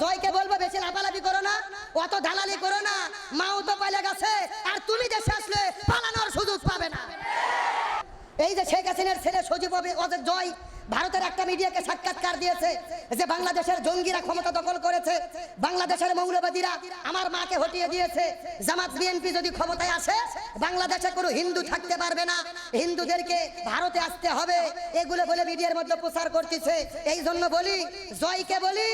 জয়কে বলবো বেশি লাফালাফি করো না, অত দালালি করো না। মাও তো পালিয়ে গেছে, আর তুমি দেশে আসলে পালানোর সুযোগ পাবে না। এই যে শেখ হাসিনার ছেলে সজীব ওদের জয় ভারতের একটা মিডিয়াকে সাক্ষাৎকার দিয়েছে যে বাংলাদেশের জঙ্গিরা ক্ষমতা দখল করেছে, বাংলাদেশের মৌলবাদীরা আমার মাকে হটিয়ে দিয়েছে, জামাত বিএনপি যদি ক্ষমতায় আসে বাংলাদেশে কোনো হিন্দু থাকতে পারবে না, হিন্দুদেরকে ভারতে আসতে হবে, এগুলো বলে মিডিয়ার মধ্যে প্রচার করতেছে। এই জন্য বলি জয়কে বলি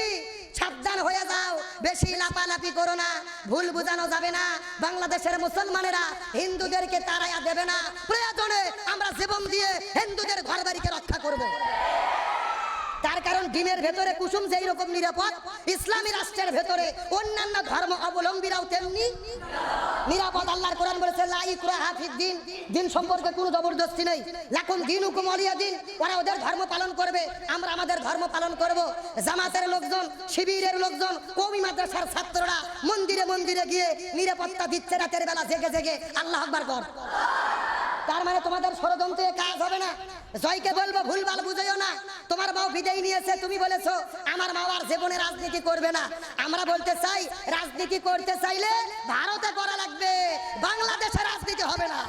সাবধান হয়ে যাও, বেশি লাফালাফি করো না, ভুল বোঝানো যাবে না। বাংলাদেশের মুসলমানেরা হিন্দুদেরকে তাড়াইয়া দেবে না, প্রয়োজনে আমরা জীবন দিয়ে হিন্দুদের ঘরবাড়িকে রক্ষা করব। তার কারণ ডিমের ভেতরে কুসুম যেই রকম নিরাপদ, ইসলামী রাষ্ট্রের ভেতরে অন্যান্য ধর্ম অবলম্বীরাও তেমনি নিরাপদ। আল্লাহর কোরআন বলেছে লা ইকরাহা ফিদ্দিন, দিন সম্পর্কে কোনো জবরদস্তি নেই। লাকুম দীনুকুম ওয়ালিয়া দিন, ওরা ওদের ধর্ম পালন করবে, আমরা আমাদের ধর্ম পালন করব। জামাতের লোকজন, শিবিরের লোকজন, কওমি মাদ্রাসার ছাত্ররা মন্দিরে মন্দিরে গিয়ে নিরাপত্তা দিচ্ছে রাতের বেলা জেগে জেগে। আল্লাহু আকবার কর। তার মানে তোমাদের ষড়যন্ত্রে কাজ হবে না। জয়কে বলবো ভুলভাল বুঝাইও না। তোমার মাও বিদায় নিয়েছে, তুমি বলেছো আমার মা আর জীবনে রাজনীতি করবে না। আমরা বলতে চাই রাজনীতি করতে চাইলে ভারতে করা লাগবে, বাংলাদেশে রাজনীতি হবে না।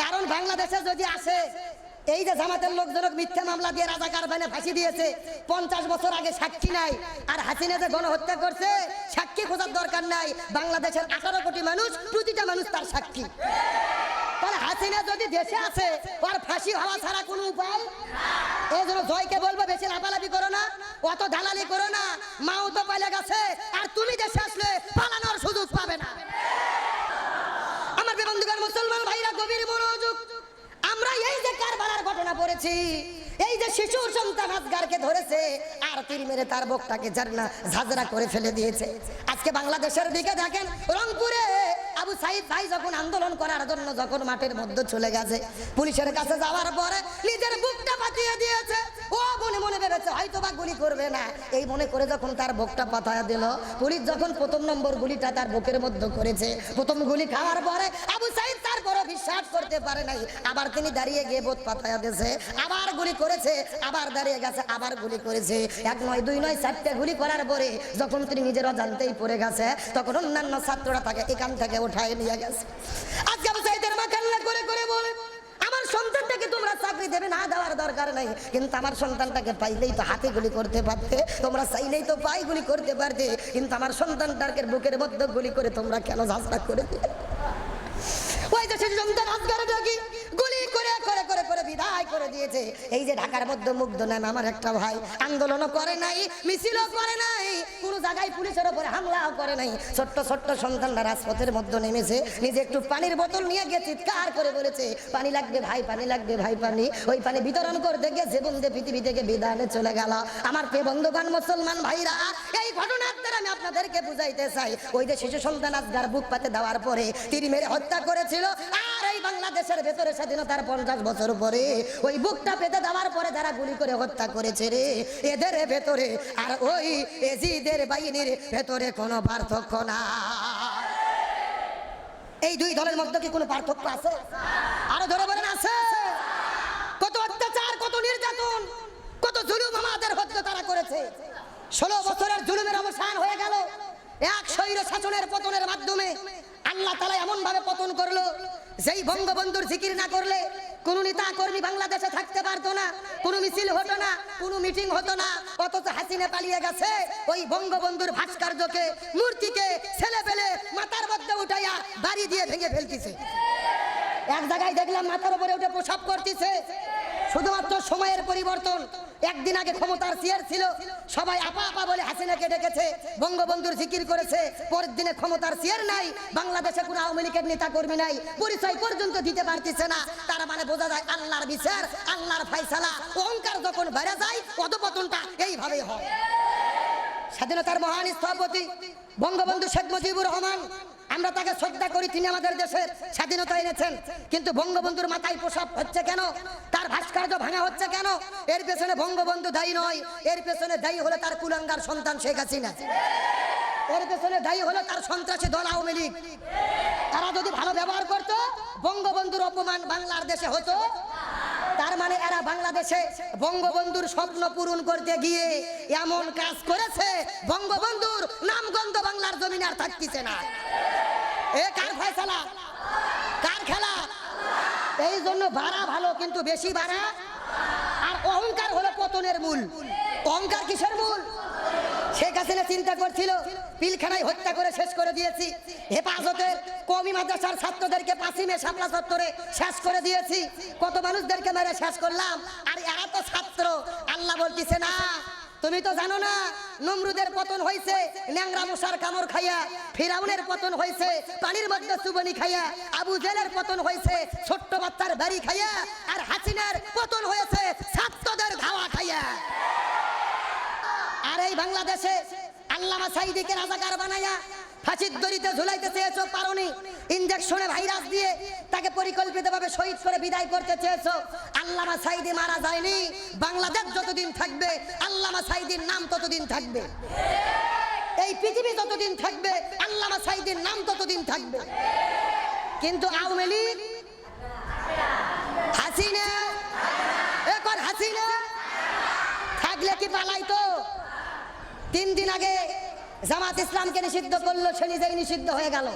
কারণ বাংলাদেশে যদি আসে, এই যে জামাতের লোকজন মিথ্যা মামলা দিয়ে রাজাকার বানে ফাঁসি দিয়েছে, 50 বছর আগে সাক্ষী নাই, আর হাসিনা যে গণহত্যা করছে সাক্ষী খোঁজার দরকার নাই। বাংলাদেশের 18 কোটি মানুষ, প্রতিটা মানুষ তার সাক্ষী। তাহলে হাসিনা যদি দেশে আছে ওর ফাঁসি হওয়া ছাড়া কোনো উপায়। এই জন্য জয়কে বলবো বেশি লাফালাফি করো না, অত দালালি করো না। মাও তো পালিয়ে গেছে, আর তুমি দেশে আসলে পালানোর সুযোগ পাবে না। আমার বন্ধুগণ, মুসলমান ভাইরা গভীর মনোযোগ। আমরা এই যে কারবালার ঘটনা পড়েছি, এই যে শিশুর সন্তান আসগারকে ধরেছে আর তীর মেরে তার বুকটাকে ঝাঁঝরা করে ফেলে দিয়েছে। আজকে বাংলাদেশের দিকে দেখেন, রংপুরে আবু সাইদ ভাই যখন আন্দোলন করার জন্য যখন মাঠের মধ্যে চলে গেছে, পুলিশের কাছে যাওয়ার পরে নিজের বুকটা পাঠিয়ে দিয়েছে। ও মনে মনে ভেবেছে হয়তো বা গুলি করবে না, এই মনে করে যখন তার বুকটা পাঠায় দিল, পুলিশ যখন প্রথম নম্বর গুলিটা তার বুকের মধ্যে করেছে, প্রথম গুলি খাওয়ার পরে আবু সাইদ তারপরও বিশ্বাস করতে পারে নাই। আবার তিনি দাঁড়িয়ে গিয়ে বুক পাঠায় দিয়েছে, আবার গুলি করেছে, আবার দাঁড়িয়ে গেছে, আবার গুলি করেছে। 1 নয় 2 নয় 4টে গুলি করার পরে যখন তিনি নিজের অজান্তেই পড়ে গেছে, তখন অন্যান্য ছাত্ররা তাকে এখান থেকে উঠায় নিয়ে গেছে। আজকে আবু সাইদের মা কান্না করে করে বলে, আমার সন্তানটাকে তোমরা চাকরি দেবে না, দেওয়ার দরকার নাই, কিন্তু আমার সন্তানটাকে পাইলেই তো হাতে গুলি করতে পারতে, তোমরা চাইলেই তো পায়ে গুলি করতে পারতে, কিন্তু আমার সন্তানটাকে বুকের মধ্যে গুলি করে তোমরা কেন ঝাঁঝরা করে দিলে? ওই যে সেই সন্তান আসগারটাকে গুলি করে করে করে করে বিদায় করে দিয়েছে। এই যে ঢাকার মধ্যে মুগ্ধ নাম আমার একটা ভাই আন্দোলনও করে নাই, মিছিলও করে নাই, কোনো জায়গায় পুলিশের উপরে হামলাও করে নাই। ছোট্ট ছোট্ট সন্তানরা রাজপথের মধ্যে নেমেছে, নিজে একটু পানির বোতল নিয়ে গিয়ে চিৎকার করে বলেছে পানি লাগবে ভাই, পানি লাগবে ভাই, পানি। ওই পানি বিতরণ করতে গিয়ে জীবন দিয়ে পৃথিবী থেকে বিদায় চলে গেল। আমার প্রিয় বন্ধুগণ, মুসলমান ভাইরা, এই ঘটনার দ্বারা আমি আপনাদেরকে বুঝাইতে চাই, ওই যে শিশু সন্তান আসগার বুক পাতে দেওয়ার পরে তীর মেরে হত্যা করেছিল, আর এই বাংলাদেশের ভেতরে স্বাধীনতার 50 বছর পরে ওই বুকটা পেতে দেওয়ার পরে যারা গুলি করে হত্যা করেছে রে, এদের ভেতরে আর ওই এজিদের বাহিনীর ভেতরে কোনো পার্থক্য না। এই দুই দলের মধ্যে কি কোনো পার্থক্য আছে? আরো ধরে বলেন আছে? কত অত্যাচার, কত নির্যাতন, কত জুলুম আমাদের হত্যা তারা করেছে। 16 বছরের জুলুমের অবসান হয়ে গেল এক স্বৈর শাসনের পতনের মাধ্যমে। আল্লাহ তাআলা এমন ভাবে পতন করলো, যেই বঙ্গবন্ধুর জিকির না করলে কোন নেতা কর্মী বাংলাদেশে থাকতে পারতো না, কোনো মিছিল হতো না, কোনো মিটিং হতো না। অথচ হাসিনা পালিয়ে গেছে, ওই বঙ্গবন্ধুর ভাস্কর্যকে, মূর্তিকে ছেলে পেলে মাথার মধ্যে উঠাইয়া বাড়ি দিয়ে ভেঙে ফেলতেছে। এক জায়গায় দেখলাম মাথার উপরে উঠে প্রসাব করতেছে। শুধুমাত্র সময়ের পরিবর্তন। একদিন আগে ক্ষমতার চেয়ার ছিল, সবাই আপা আপা বলে হাসিনাকে ডেকেছে, বঙ্গবন্ধুর জিকির করেছে। পরের দিনে ক্ষমতার চেয়ার নাই, বাংলাদেশে কোনো আওয়ামী লীগের নেতা কর্মী নাই, পরিচয় পর্যন্ত দিতে পারতেছে না। তার মানে বোঝা যায় আল্লাহর বিচার, আল্লাহর ফয়সালা। অহংকার যখন বেড়ে যায়, অধপতনটা এইভাবেই হয়। স্বাধীনতার মহান স্থপতি বঙ্গবন্ধু শেখ মুজিবুর রহমান, আমরা তাকে শ্রদ্ধা করি, তিনি আমাদের দেশের স্বাধীনতা এনেছেন। কিন্তু বঙ্গবন্ধুর মাথায় প্রসাব হচ্ছে কেন? তার ভাস্কর্য ভাঙা হচ্ছে কেন? এর পেছনে বঙ্গবন্ধু দায়ী নয়, এর পেছনে দায়ী হলো তার কুলাঙ্গার সন্তান শেখ হাসিনা। এর পেছনে দায়ী হলো তার সন্ত্রাসী দল আওয়ামী লীগ। তারা যদি ভালো ব্যবহার করতো, বঙ্গবন্ধুর অপমান বাংলার দেশে হতো। তার মানে এরা বাংলাদেশে বঙ্গবন্ধুর স্বপ্ন পূরণ করতে গিয়ে এমন কাজ করেছে, বঙ্গবন্ধুর নামগন্ধ বাংলার জমিনে আর থাকতেছে না। এ কার ফয়সালা, কার খেলা? এই জন্য বাড়া ভালো, কিন্তু বেশি বাড়া আর অহংকার হলো পতনের মূল। অহংকার কিসের মূল? শেখ হাসিনা চিন্তা করছিল পিলখানায় হত্যা করে শেষ করে দিয়েছি, হেফাজতের কওমি মাদ্রাসার ছাত্রদেরকে পাসিমে শাপলা চত্বরে শেষ করে দিয়েছি, কত মানুষদেরকে মেরে শেষ করলাম, আর এরা তো ছাত্র। আল্লাহ বলতেছে না, তুমি তো জানো না নমরুদের পতন হয়েছে ন্যাংরা মশার কামড় খাইয়া, ফিরাউনের পতন হয়েছে পানির মধ্যে চুবনি খাইয়া, আবু জেলের পতন হয়েছে ছোট্ট বাচ্চার বাড়ি খাইয়া, আর হাসিনার পতন হয়েছে ছাত্রদের ধাওয়া খাইয়া। আর এই বাংলাদেশে আল্লামা সাঈদীকে রাজাকার বানাইয়া ফাঁসির দড়িতে ঝুলাইতে চেয়েছো, পারোনি। ইনজেকশনে ভাইরাস দিয়ে তাকে পরিকল্পিতভাবে শহীদ করে বিদায় করতে চেয়েছো। আল্লামা সাঈদী মারা যায়নি। বাংলাদেশ যতদিন থাকবে আল্লামা সাঈদীর নাম ততদিন থাকবে। এই পৃথিবী যতদিন থাকবে আল্লামা সাঈদীর নাম ততদিন থাকবে। কিন্তু আওয়ামী লীগ, হাসিনা, এখন হাসিনা থাকলে কি পালাইতো? 3 দিন আগে জামাত ইসলামকে নিষিদ্ধ করলো, সে নিজেই নিষিদ্ধ হয়ে গেল।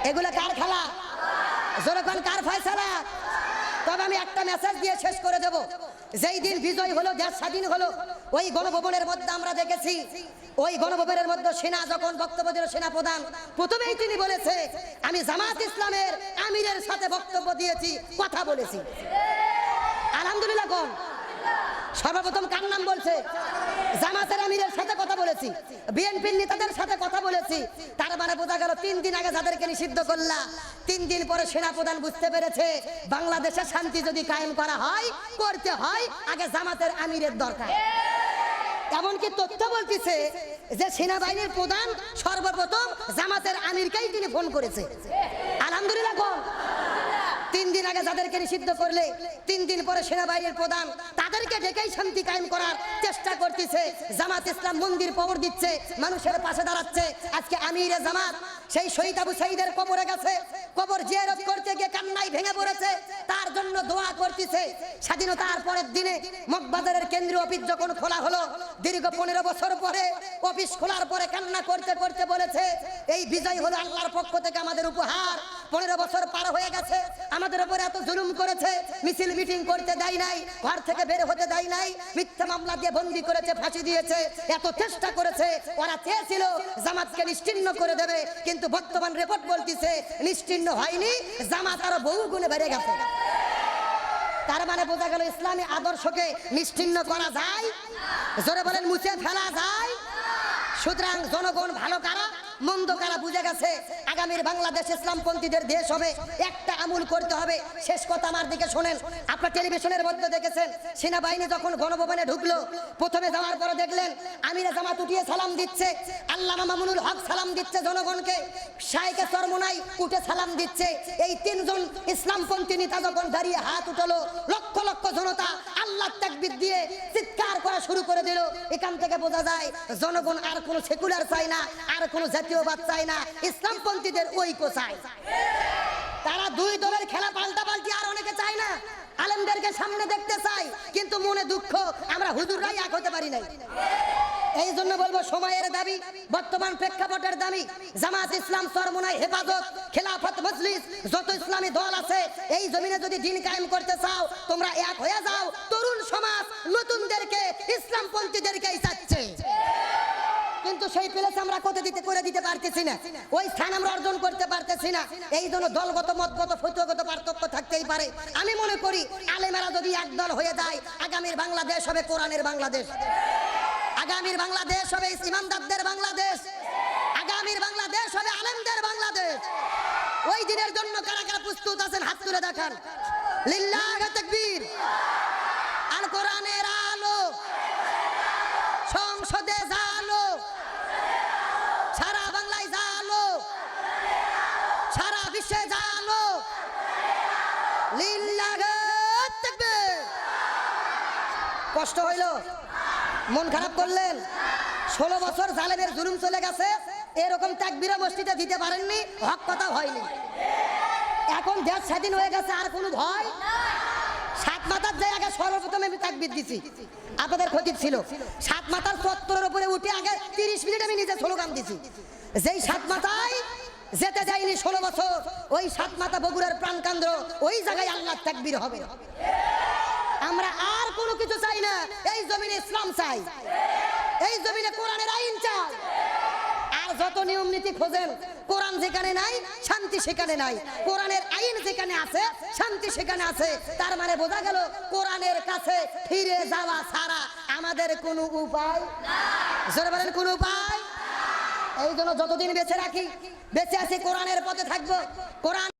এগুলো কার খেলা? জনগণ কার ফয়সালা? তবে আমি একটা মেসেজ দিয়ে শেষ করে দেব। যেই দিন বিজয় হলো, দেশ স্বাধীন হলো, ওই গণভবনের মধ্যে আমরা দেখেছি, ওই গণভবনের মধ্যে সেনা যখন বক্তব্য দিল, সেনা প্রধান প্রথমেই তিনি বলেছে আমি জামাত ইসলামের আমিরের সাথে বক্তব্য দিয়েছি, কথা বলেছি। আলহামদুলিল্লাহ কোন? সর্বপ্রথম কার নাম বলছে? জামাতের আমিরের সাথে কথা বলেছি, বিএনপির নেতাদের সাথে কথা বলেছি। তার মানে বোঝা গেল 3 দিন আগে যাদেরকে নিষিদ্ধ করলা, 3 দিন পরে সেনাপ্রধান বুঝতে পেরেছে বাংলাদেশে শান্তি যদি কায়েম করা হয়, করতে হয় আগে জামাতের আমিরের দরকার। এমনকি তথ্য বলতেছে যে সেনাবাহিনীর প্রধান সর্বপ্রথম জামাতের আমিরকেই তিনি ফোন করেছে। আলহামদুলিল্লাহ কোন? 3 দিন আগে যাদেরকে নিষিদ্ধ করলে 3 দিন পরে সেনাবাহিনীর প্রধান তাদেরকে ডেকেই শান্তি কায়েম করার চেষ্টা করতেছে। জামাত ইসলাম মন্দির কবর দিচ্ছে, মানুষের পাশে দাঁড়াচ্ছে। আজকে আমিরে জামাত সেই শহীদ আবু সাঈদের কবরে গেছে, কবর জিয়ারত করতে গিয়ে কান্নায় ভেঙে পড়েছে, তার জন্য দোয়া করতেছে। স্বাধীনতার পরের দিনে মগবাজারের কেন্দ্রীয় অফিস যখন খোলা হলো, দীর্ঘ 15 বছর পরে অফিস খোলার পরে কান্না করতে করতে বলেছে এই বিজয় হলো আল্লাহর পক্ষ থেকে আমাদের উপহার। 15 বছর পার হয়ে গেছে, আমাদের উপরে এত জুলুম করেছে, মিছিল মিটিং করতে দেয় নাই, ঘর থেকে বের হতে দেয় নাই, মিথ্যা মামলা দিয়ে বন্দী করেছে, ফাঁসি দিয়েছে, এত চেষ্টা করেছে। ওরা চেয়েছিল জামাতকে নিশ্চিহ্ন করে দেবে, কিন্তু বর্তমান রিপোর্ট বলতেছে নিশ্চিহ্ন হয়নি, জামাত আরো বহু গুণে বেড়ে গেছে। তার মানে বোঝা গেল ইসলামী আদর্শকে নিশ্চিহ্ন করা যায়, জোরে বলেন মুছে ফেলা যায়। সুতরাং জনগণ ভালো কারা মন্দ কারা বুঝে গেছে। আগামীর বাংলাদেশ ইসলামপন্থীদের দেশ হবে, একটা আমল করতে হবে। শেষ কথা আমার দিকে শোনেন। আপনার টেলিভিশনের মধ্যে দেখেছেন সেনাবাহিনী যখন গণভবনে ঢুকলো, প্রথমে যাওয়ার পরে দেখলেন আমিরে জামাত উঠিয়ে সালাম দিচ্ছে, আল্লামা মামুনুল হক সালাম দিচ্ছে জনগণকে, শাইখে চরমোনাই উঠে সালাম দিচ্ছে। এই 3 জন ইসলামপন্থী নেতা যখন দাঁড়িয়ে হাত উঠালো, লক্ষ লক্ষ জনতা আল্লাহ তাকবীর দিয়ে চিৎকার করা শুরু করে দিল। এখান থেকে বোঝা যায় জনগণ আর কোনো সেকুলার চায় না, আর কোনো জাতীয়বাদ চায় না, ইসলামপন্থীদের ঐক্য চায়। তারা 2 দলের খেলা পাল্টাপাল্টি আর অনেকে চায় না, আলেমদেরকে সামনে দেখতে চায়, কিন্তু মনে দুঃখ আমরা হুজুররাই এক হতে পারি নাই। এই জন্য বলবো সময়ের দাবি, বর্তমান প্রেক্ষাপটের দাবি, জামাত ইসলাম, চরমোনাই, হেফাজত, খেলাফত মজলিস, যত ইসলামী দল আছে, এই জমিনে যদি দিন কায়েম করতে চাও তোমরা এক হয়ে যাও। তরুণ সমাজ নতুনদেরকে ইসলামপন্থীদেরকেই চাচ্ছে, কিন্তু সেই প্লেস আমরা করে দিতে পারতেছি না, ওই স্থান আমরা অর্জন করতে পারতেছি না। এই জন্য দলগত মতগত ফতোয়াগত পার্থক্য থাকতেই পারে। আমি মনে করি আলেমেরা যদি একদল হয়ে যায়, আগামীর বাংলাদেশ হবে কোরআনের বাংলাদেশ, আগামীর বাংলাদেশ হবে ইমানদারদের বাংলাদেশ, আগামীর বাংলাদেশ হবে আলেমদের বাংলাদেশ। ওই দিনের জন্য কারা কারা প্রস্তুত আছেন হাত তুলে দেখান। লিল্লাহি তাকবীর। আল কোরআনের আলো সংসদে জালো, সারা বাংলায় জালো, সারা বিশ্বে জালো। লিল্লাহি তাকবীর। কষ্ট হইল? মন খারাপ করলেন? 16 বছর জালেমের জুলুম চলে গেছে, এরকম তাকবীরে মসজিদে দিতে পারেননি, হক কথা হয়নি। এখন দেশ স্বাধীন হয়ে গেছে, আর কোনো ভয়। 7 মাথার জায়গায় সর্বপ্রথম আমি তাকবীর দিছি, আপনাদের খতিব ছিল। সাত মাথার চত্বরের উপরে উঠে আগে 30 মিনিট আমি নিজে স্লোগান দিছি। যেই সাত মাথায় যেতে যাইনি 16 বছর, ওই সাত মাথা বগুড়ার প্রাণকেন্দ্র, ওই জায়গায় আল্লাহর তাকবীর হবে। আমরা আর কোনো কিছু চাই না, এই জমিনে ইসলাম চাই, এই জমিনে কোরআনের আইন চাই। আর যত নিয়ম নীতি খোঁজেন, কোরআন যেখানে নাই শান্তি সেখানে নাই, কোরআনের আইন যেখানে আছে শান্তি সেখানে আছে। তার মানে বোঝা গেল কোরআনের কাছে ফিরে যাওয়া ছাড়া আমাদের কোনো উপায় নাই। জোরে বলেন, কোনো উপায়। এই জন্য যতদিন বেঁচে রাখি, বেঁচে আছি কোরআনের পথে থাকবো। কোরআন